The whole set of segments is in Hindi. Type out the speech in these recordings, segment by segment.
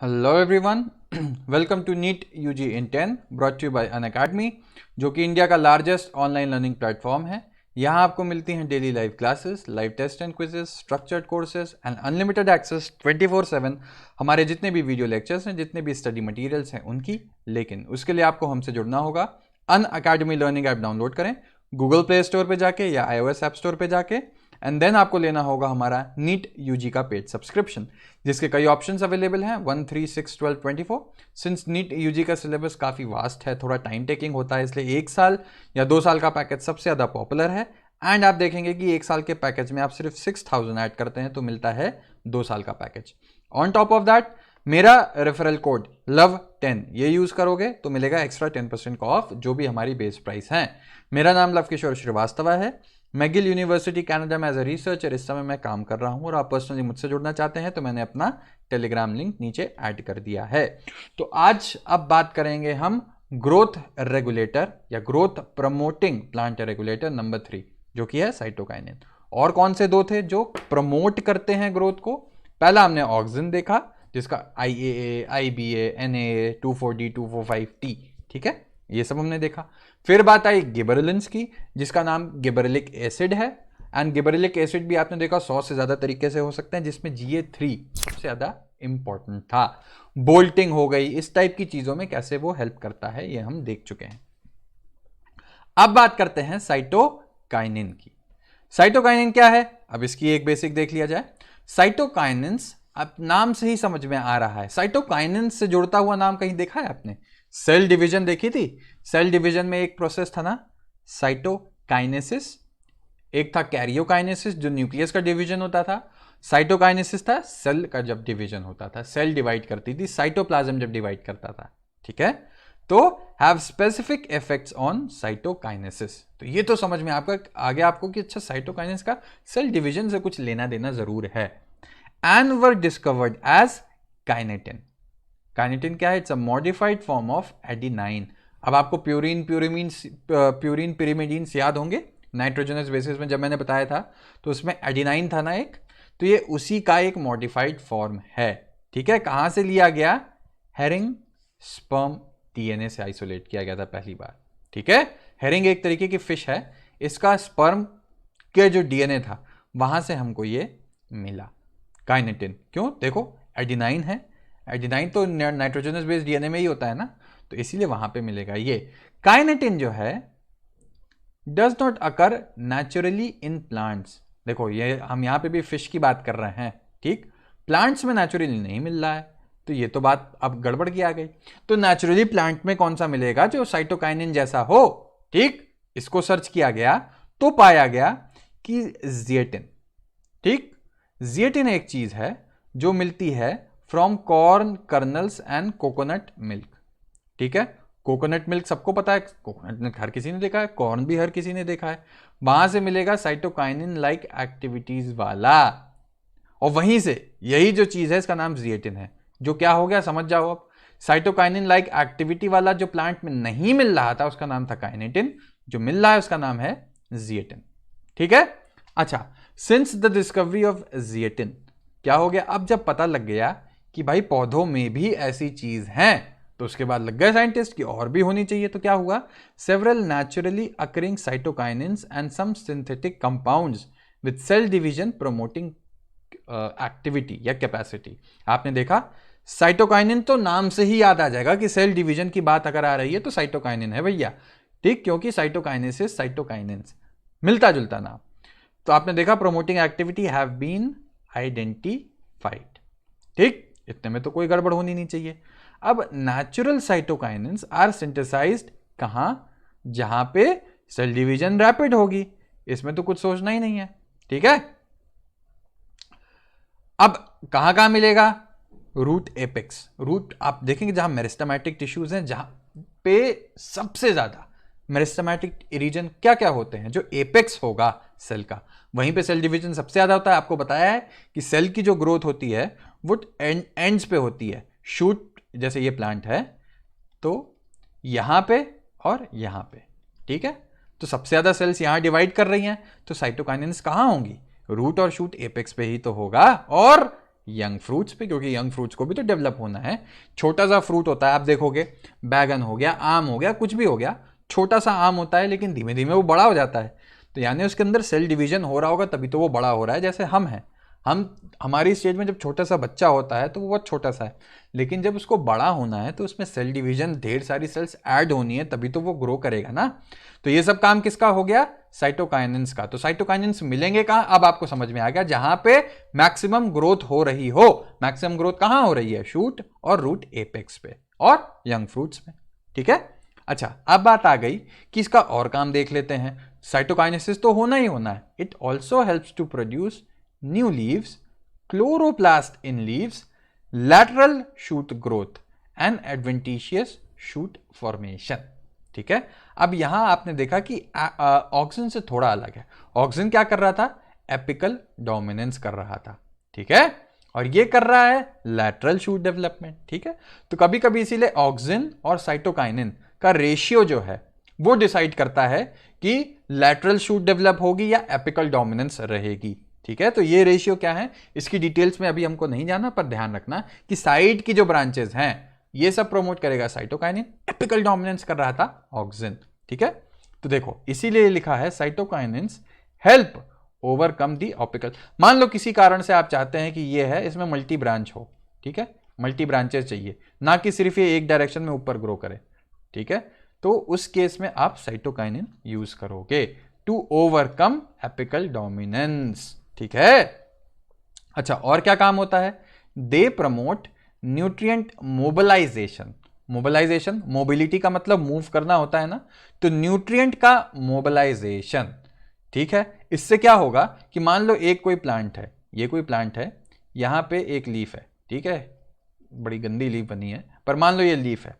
Hello everyone, welcome to NEET UG in 10 brought you by Unacademy, जो कि इंडिया का लार्जेस्ट ऑनलाइन लर्निंग प्लेटफॉर्म है। यहाँ आपको मिलती हैं daily live classes, live test and quizzes, structured courses and unlimited access 24/7 हमारे जितने भी वीडियो लेक्चर्स हैं, जितने भी स्टडी मटेरियल्स हैं उनकी। लेकिन उसके लिए आपको हमसे जुड़ना होगा। अनअकैडमी लर्निंग ऐप डाउनलोड करें गूगल प्ले स्टोर पे जाके या iOS ऐप स्टोर पे जाके, एंड देन आपको लेना होगा हमारा नीट यूजी का पेड सब्सक्रिप्शन, जिसके कई ऑप्शंस अवेलेबल हैं 1, 3, 6, 12, 24। सिंस नीट यूजी का सिलेबस काफ़ी वास्ट है, थोड़ा टाइम टेकिंग होता है, इसलिए 1 साल या 2 साल का पैकेज सबसे ज़्यादा पॉपुलर है। एंड आप देखेंगे कि 1 साल के पैकेज में आप सिर्फ 6000 ऐड करते हैं तो मिलता है 2 साल का package. On top of that मेरा रेफरल कोड LOVE10 ये यूज करोगे तो मिलेगा एक्स्ट्रा 10% का ऑफ, जो भी हमारी बेस प्राइस है। मेरा नाम लव किशोर श्रीवास्तव है। मैगिल यूनिवर्सिटी कनाडा में एज अ रिसर्चर इस समय मैं काम कर रहा हूं, और आप पर्सनली मुझसे जुड़ना चाहते हैं तो मैंने अपना टेलीग्राम लिंक नीचे ऐड कर दिया है। तो आज अब बात करेंगे हम ग्रोथ रेगुलेटर या growth promoting plant regulator number 3, जो कि है साइटोकाइनिन। और कौन से दो थे जो प्रमोट करते हैं ग्रोथ को? पहला हमने ऑक्सिन देखा, जिसका IAA, IBA, NAA, 2,4-D, 2,4,5-T, ठीक है, ये सब हमने देखा। फिर बात आई गिबरेलिन्स की, जिसका नाम गिबरेलिक एसिड है। एंड गिबरेलिक एसिड भी आपने देखा 100 से ज्यादा तरीके से हो सकते हैं, जिसमें GA3 सबसे ज्यादा इंपॉर्टेंट था। बोल्टिंग हो गई, इस टाइप की चीजों में कैसे वो हेल्प करता है ये हम देख चुके हैं। अब बात करते हैं साइटोकाइनिन की। साइटोकाइनिन क्या है, अब इसकी एक बेसिक देख लिया जाए। साइटोकाइनिन्स, अब नाम से ही समझ में आ रहा है, साइटोकाइनिन से जुड़ता हुआ नाम कहीं देखा है आपने? सेल डिवीजन देखी थी? सेल डिवीजन में एक प्रोसेस था ना, साइटोकाइनेसिस। एक था कैरियोकाइनेसिस, जो न्यूक्लियस का डिवीजन होता था। साइटोकाइनेसिस था सेल का जब डिवीजन होता था, सेल डिवाइड करती थी, साइटोप्लाज्म जब डिवाइड करता था, ठीक है। तो have specific effects on cytokinesis. तो ये तो समझ में आपका आ गया आपको कि अच्छा, साइटोकाइनेसिस का सेल डिवीजन से कुछ लेना देना जरूर है। And were discovered as kinetin. Kinetin क्या है? It's a modified form of adenine. अब आपको प्यूरिन पिरिमिडीन्स याद होंगे नाइट्रोजनस बेसिस में, जब मैंने बताया था तो उसमें एडिनाइन था ना एक, तो ये उसी का एक मॉडिफाइड फॉर्म है, ठीक है। कहां से लिया गया? हेरिंग स्पर्म DNA से आइसोलेट किया गया था पहली बार, ठीक है। हेरिंग एक तरीके की फिश है, इसका स्पर्म के जो DNA था वहां से हमको ये मिला काइनेटिन। क्यों? देखो एडिनाइन है, एडिनाइन तो नाइट्रोजनस बेस्ड DNA में ही होता है ना, तो इसीलिए वहां पे मिलेगा ये। काइनेटिन जो है does not occur naturally in plants. देखो ये हम यहां पे भी फिश की बात कर रहे हैं, ठीक। प्लांट्स में नेचुरली नहीं मिल रहा है, तो ये तो बात अब गड़बड़ की आ गई। तो नेचुरली प्लांट में कौन सा मिलेगा जो साइटोकाइनिन जैसा हो, ठीक। इसको सर्च किया गया तो पाया गया कि जिएटिन, ठीक। जिएटिन एक चीज है जो मिलती है from corn colonel's and coconut milk, ठीक है। कोकोनट मिल्क सबको पता है, कोकोनट मिल्क हर किसी ने देखा है, कॉर्न भी हर किसी ने देखा है। वहां से मिलेगा साइटोकाइनिन लाइक एक्टिविटीज वाला, और वहीं से यही जो चीज है इसका नाम जिएटिन है। जो क्या हो गया समझ जाओ अब, साइटोकाइनिन लाइक एक्टिविटी वाला जो प्लांट में नहीं मिल रहा था उसका नाम था काइनेटिन, जो मिल रहा है उसका नाम है जिएटिन, ठीक है। अच्छा, since the discovery of zeatin क्या हो गया, अब जब पता लग गया कि भाई पौधों में भी ऐसी चीज है, तो उसके बाद लग गए साइंटिस्ट की और भी होनी चाहिए। तो क्या हुआ? Several naturally occurring cytokinins and some synthetic compounds with cell division promoting activity या कैपेसिटी। आपने देखा साइटोकाइनिन तो नाम से ही याद आ जाएगा कि सेल डिवीजन की बात अगर आ रही है तो साइटोकाइनिन है भैया, ठीक, क्योंकि साइटोकाइनेसिस साइटोकाइनिन्स मिलता जुलता नाम। तो आपने देखा promoting activity have been identified, ठीक, इतने में तो कोई गड़बड़ होनी नहीं चाहिए। अब नेचुरल साइटोकाइनिन्स आर सिंथेसाइज्ड कहां? जहां पे सेल डिवीजन रैपिड होगी, इसमें तो कुछ सोचना ही नहीं है, ठीक है। अब कहां कहां मिलेगा? Root apex. रूट आप देखेंगे जहां मेरिस्टेमेटिक टिश्यूज हैं, जहां पे सबसे ज्यादा मेरिस्टेमेटिक रीजन क्या क्या होते हैं, जो एपेक्स होगा सेल का, वहीं पे सेल डिवीजन सबसे ज्यादा होता है। आपको बताया है कि सेल की जो ग्रोथ होती है वो एंड्स पे होती है। शूट जैसे ये प्लांट है तो यहां पे और यहां पे, ठीक है। तो सबसे ज्यादा सेल्स यहां डिवाइड कर रही हैं, तो साइटोकाइनिन्स कहां होंगी? रूट और शूट एपेक्स पे ही तो होगा, और यंग फ्रूट्स पे, क्योंकि यंग फ्रूट्स को भी तो डेवलप होना है। छोटा सा फ्रूट होता है, आप देखोगे बैगन हो गया, आम हो गया, कुछ भी हो गया, छोटा सा आम होता है लेकिन धीमे धीमे वो बड़ा हो जाता है। तो यानी उसके अंदर सेल डिवीजन हो रहा होगा तभी तो वो बड़ा हो रहा है। जैसे हम हैं, हम हमारी स्टेज में जब छोटा सा बच्चा होता है तो वो बहुत छोटा सा है, लेकिन जब उसको बड़ा होना है तो उसमें सेल डिवीजन, ढेर सारी सेल्स ऐड होनी है, तभी तो वो ग्रो करेगा ना। तो ये सब काम किसका हो गया? साइटोकाइनेंस का। तो साइटोकाइनेंस मिलेंगे कहां? अब आपको समझ में आ गया, जहां पे मैक्सिमम ग्रोथ हो रही हो। मैक्सिमम ग्रोथ कहां हो रही है? शूट और रूट एपेक्स पे और यंग फ्रूट्स में। ठीक है, अच्छा अब बात आ गई कि इसका और काम देख लेते हैं। साइटोकाइनेसिस तो होना ही होना है। It also helps to produce new leaves, chloroplast in leaves, lateral shoot growth and adventitious shoot formation. ठीक है, अब यहां आपने देखा कि ऑक्सिन से थोड़ा अलग है। ऑक्सिन क्या कर रहा था? एपिकल डोमिनेंस कर रहा था। ठीक है, और ये कर रहा है लैटरल शूट डेवलपमेंट। ठीक है, तो कभी कभी इसीलिए ऑक्सिन और साइटोकाइनिन का रेशियो जो है वो डिसाइड करता है कि लैटरल शूट डेवलप होगी या एपिकल डोमिनेंस रहेगी। ठीक है, तो ये रेशियो क्या है इसकी डिटेल्स में अभी हमको नहीं जाना, पर ध्यान रखना कि साइड की जो ब्रांचेस हैं ये सब प्रमोट करेगा साइटोकाइनिन, एपिकल डोमिनेंस कर रहा था ऑक्सिन। ठीक है, तो देखो इसीलिए लिखा है साइटोकाइनिन्स हेल्प ओवरकम दी ऑपिकल। मान लो किसी कारण से आप चाहते हैं कि ये है, इसमें मल्टी ब्रांच हो। ठीक है, मल्टी ब्रांचेस चाहिए, ना कि सिर्फ ये एक डायरेक्शन में ऊपर ग्रो करे। ठीक है, तो उस केस में आप साइटोकाइनिन यूज करोगे टू ओवरकम एपिकल डोमिनेंस। ठीक है, अच्छा और क्या काम होता है? They promote nutrient mobilization. Mobilization, mobility का मतलब मूव करना होता है ना, तो न्यूट्रिएंट का मोबिलाइजेशन। ठीक है, इससे क्या होगा कि मान लो एक कोई प्लांट है, ये कोई प्लांट है, यहां पे एक लीफ है। ठीक है, बड़ी गंदी लीफ बनी है, पर मान लो ये लीफ है,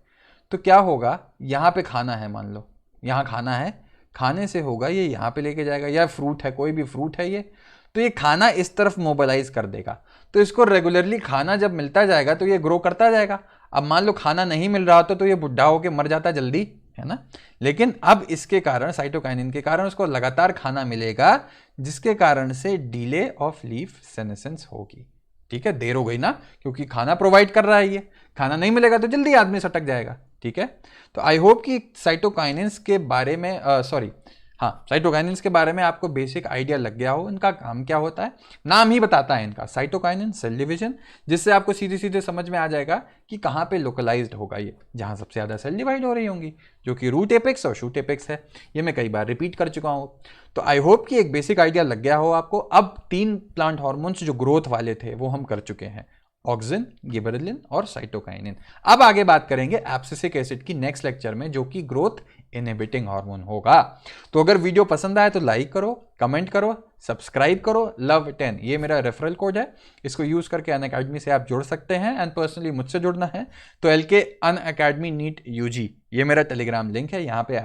तो क्या होगा? यहां पे खाना है, मान लो यहां खाना है, खाने से होगा ये यहां पे लेके जाएगा, या फ्रूट है, कोई भी फ्रूट है ये, तो ये खाना इस तरफ मोबिलाइज कर देगा। तो इसको रेगुलरली खाना जब मिलता जाएगा तो ये ग्रो करता जाएगा। अब मान लो खाना नहीं मिल रहा होता तो ये बुढ़ा होकर मर जाता जल्दी, है ना। लेकिन अब इसके कारण, साइटोकाइनिन के कारण उसको लगातार खाना मिलेगा, जिसके कारण से डिले ऑफ लीफ सेनेसेंस होगी। ठीक है, देर हो गई ना, क्योंकि खाना प्रोवाइड कर रहा है ये, खाना नहीं मिलेगा तो जल्दी आदमी सटक जाएगा। ठीक है, तो आई होप कि साइटोकाइनिन्स के बारे में साइटोकाइनिन्स के बारे में आपको बेसिक आइडिया लग गया हो। इनका काम क्या होता है, नाम ही बताता है इनका, साइटोकाइनिन सेल डिवीजन, जिससे आपको सीधे सीधे समझ में आ जाएगा कि कहाँ पे लोकलाइज्ड होगा ये, जहाँ सबसे ज़्यादा सेल डिवाइड हो रही होंगी, जो कि रूट एपेक्स और शूट एपेक्स है। ये मैं कई बार रिपीट कर चुका हूँ। तो आई होप कि एक बेसिक आइडिया लग गया हो आपको। अब 3 प्लांट हॉर्मोन्स जो ग्रोथ वाले थे वो हम कर चुके हैं, ऑक्सिन, गिबरेलिन और साइटोकाइनिन। अब आगे बात करेंगे एब्सिसिक एसिड की नेक्स्ट लेक्चर में, जो कि ग्रोथ इनहिबिटिंग हार्मोन होगा। तो अगर वीडियो पसंद आए तो लाइक करो, कमेंट करो, सब्सक्राइब करो। Love10 ये मेरा रेफरल कोड है, इसको यूज करके अनअकैडमी से आप जुड़ सकते हैं। एंड पर्सनली मुझसे जुड़ना है तो LK अनअकैडमी नीट UG ये मेरा टेलीग्राम लिंक है, यहाँ पे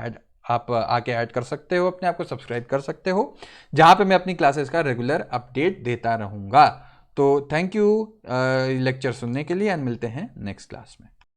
आप आके ऐड कर सकते हो, अपने आप को सब्सक्राइब कर सकते हो, जहाँ पे मैं अपनी क्लासेस का रेगुलर अपडेट देता रहूँगा। तो थैंक यू लेक्चर सुनने के लिए, एंड मिलते हैं नेक्स्ट क्लास में।